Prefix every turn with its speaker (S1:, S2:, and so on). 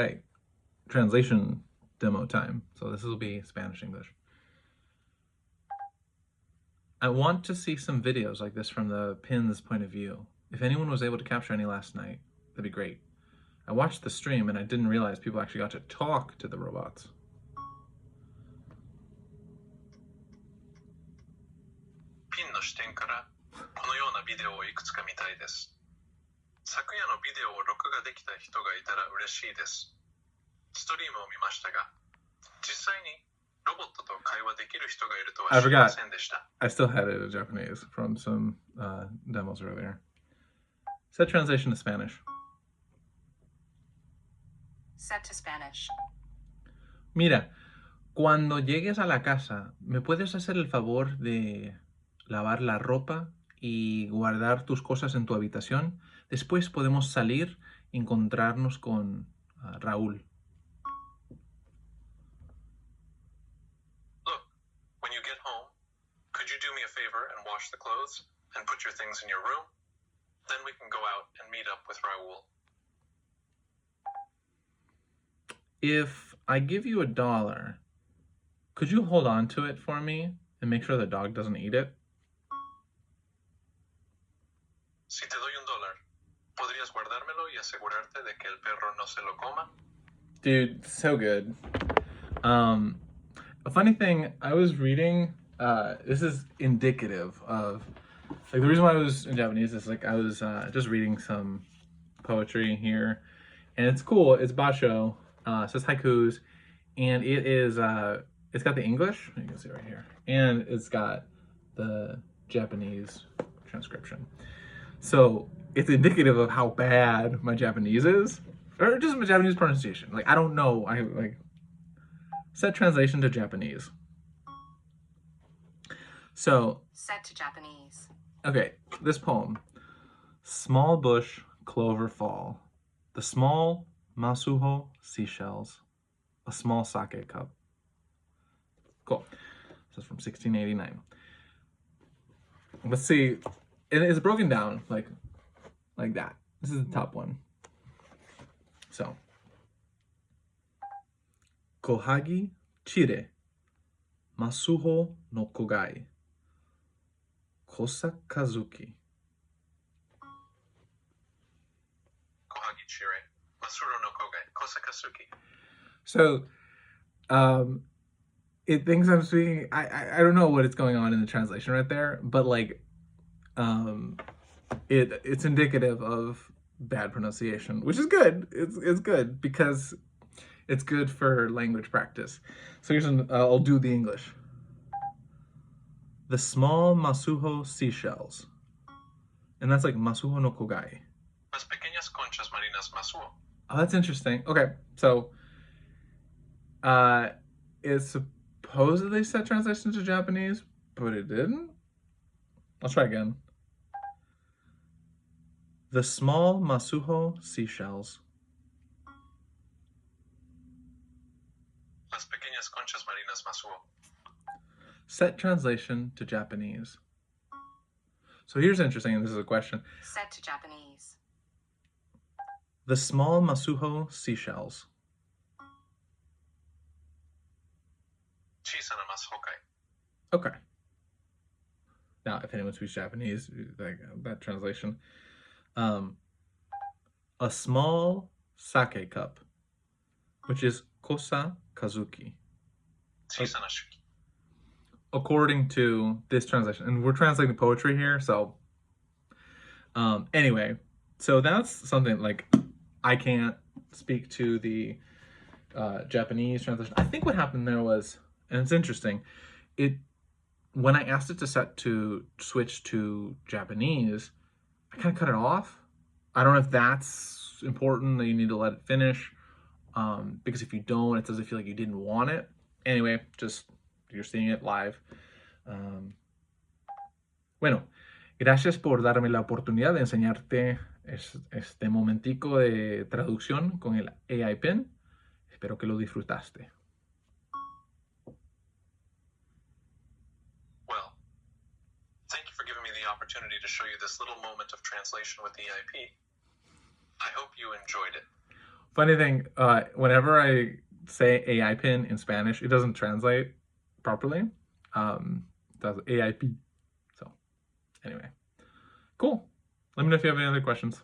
S1: Right. Translation demo time. So this will be Spanish English. I want to see some videos like this from the pin's point of view. If anyone was able to capture any last night, that'd be great. I watched the stream and I didn't realize people actually got to talk to the robots.
S2: ピンの視点からこのようなビデオをいくつか見たいです。昨夜のビデオを録画できた人がいたら嬉しいです。ストリームを見ましたが、実際にロボットと会話できる人がいるとは知りませんでした。
S1: I still had it in Japanese from some demos earlier. Set translation to Spanish.
S3: Set to Spanish.
S1: Mira, cuando llegues a la casa, ¿me puedes hacer el favor de lavar la ropa y guardar tus cosas en tu habitación? Después podemos salir y encontrarnos con Raúl.
S2: Look, when you get home, could you do me a favor and wash the clothes and put your things in your room? Then we can go out and meet up with Raúl.
S1: If I give you $1, could you hold on to it for me and make sure the dog doesn't eat it?
S2: Si te doy $1, ¿podrías guardármelo y asegurarte de que el perro no se lo coma?
S1: Dude, so good. A funny thing, I was reading, this is indicative of, like the reason why I was in Japanese is like I was just reading some poetry here, and it's cool, it's basho, it says haikus, and it is, it's got the English, you can see right here, and it's got the Japanese transcription. So it's indicative of how bad my Japanese is, or just my Japanese pronunciation. Like, I don't know, I like, set translation to Japanese. So.
S3: Set to Japanese.
S1: Okay, this poem. Small bush, clover fall. The small masuho seashells. A small sake cup. Cool. This is from 1689. Let's see. And it's broken down like that. This is the top one. So. Kohagi chire. Masuho no kogai. Kosa kazuki.
S2: Kohagi chire. Masuro no kogai. Kosa kazuki.
S1: So, it thinks I'm speaking. I don't know what is going on in the translation right there, but like, it's indicative of bad pronunciation, which is good. It's good because it's good for language practice. So here's I'll do the English. The small masuho seashells, and that's like masuho no kogai.
S2: Las pequeñas conchas marinas masuo.
S1: Oh, that's interesting. Okay, so it supposedly set translation to Japanese, but it didn't. Let's try again. The small masuho seashells.
S2: Las pequeñas conchas marinas masuo.
S1: Set translation to Japanese. So here's interesting, and this is a question.
S3: Set to Japanese.
S1: The small masuho seashells.
S2: 小さなマスホカイ.
S1: Okay. Now, if anyone speaks Japanese, like that translation. A small sake cup, which is kosa kazuki.
S2: 小さな手記.
S1: According to this translation, and we're translating poetry here, so anyway, so that's something like I can't speak to the Japanese translation. I think what happened there was, and it's interesting, when I asked it to switch to Japanese, I kind of cut it off. I don't know if that's important, that you need to let it finish, because if you don't, it doesn't feel like you didn't want it. Anyway, just you're seeing it live. Bueno, gracias por darme la oportunidad de enseñarte este momentico de traducción con el AI Pen. Espero que lo disfrutaste.
S2: Well, thank you for giving me the opportunity to show you this little moment of translation with the EIP. I hope you enjoyed it.
S1: Funny thing, whenever I say AI pin in Spanish, it doesn't translate properly. It does AIP. So, anyway, cool. Let me know if you have any other questions.